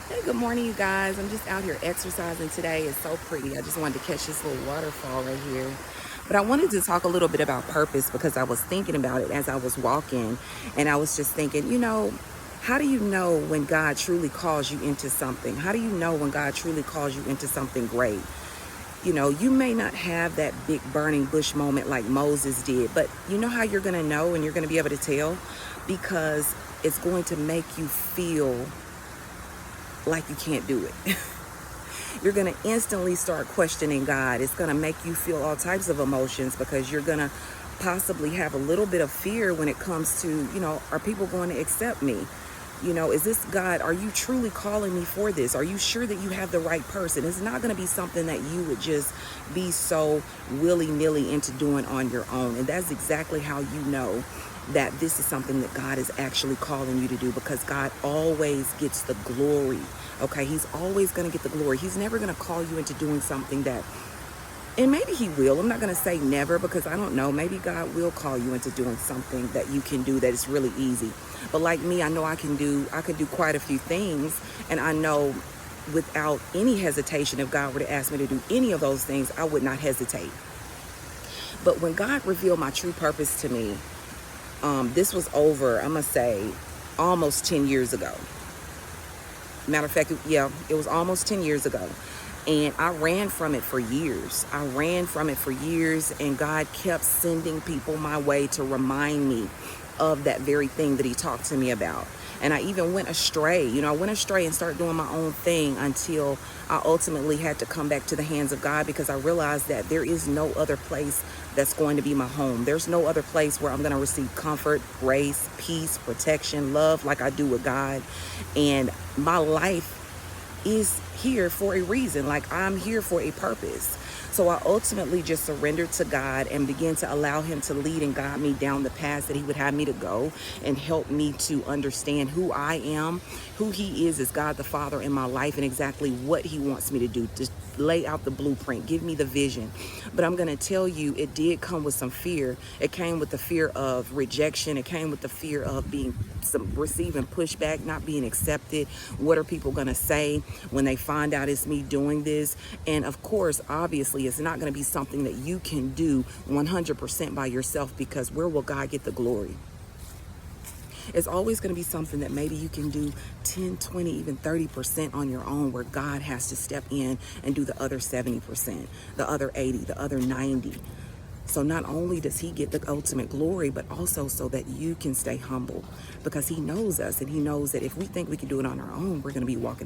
Hey, good morning, you guys. I'm just out here exercising today. It's so pretty. I just wanted to catch this little waterfall right here. But I wanted to talk a little bit about purpose because I was thinking about it as I was walking. And I was just thinking, how do you know when God truly calls you into something? How do you know when God truly calls you into something great? You may not have that big burning bush moment like Moses did, but you know how you're going to know and you're going to be able to tell? Because it's going to make you feel like you can't do it. You're going to instantly start questioning God. It's going to make you feel all types of emotions because you're going to possibly have a little bit of fear when it comes to, are people going to accept me? Is this God? Are you truly calling me for this? Are you sure that you have the right person? It's not going to be something that you would just be so willy-nilly into doing on your own. And that's exactly how you know that this is something that God is actually calling you to do, because God always gets the glory. Okay, he's always going to get the glory. He's never going to call you into doing something that, and maybe he will. I'm not going to say never, because I don't know. Maybe God will call you into doing something that you can do that is really easy. But like me, I know I can do quite a few things, and I know without any hesitation, if God were to ask me to do any of those things, I would not hesitate. But when God revealed my true purpose to me, this was over, I'm going to say, almost 10 years ago. Matter of fact, it was almost 10 years ago. And I ran from it for years. And God kept sending people my way to remind me of that very thing that he talked to me about. And I even went astray. I went astray and started doing my own thing until I ultimately had to come back to the hands of God, because I realized that there is no other place that's going to be my home. There's no other place where I'm going to receive comfort, grace, peace, protection, love like I do with God. And my life is here for a reason. Like, I'm here for a purpose. So I ultimately just surrendered to God and began to allow him to lead and guide me down the path that he would have me to go, and help me to understand who I am, who he is as God the Father in my life, and exactly what he wants me to do, to lay out the blueprint, give me the vision. But I'm going to tell you, it did come with some fear. It came with the fear of rejection. It came with the fear of receiving pushback, not being accepted. What are people going to say when they find out it's me doing this? And of course, obviously, it's not going to be something that you can do 100% by yourself, because where will God get the glory? It's always going to be something that maybe you can do 10, 20, even 30% on your own, where God has to step in and do the other 70%, the other 80, the other 90. So not only does he get the ultimate glory, but also so that you can stay humble, because he knows us, and he knows that if we think we can do it on our own, we're going to be walking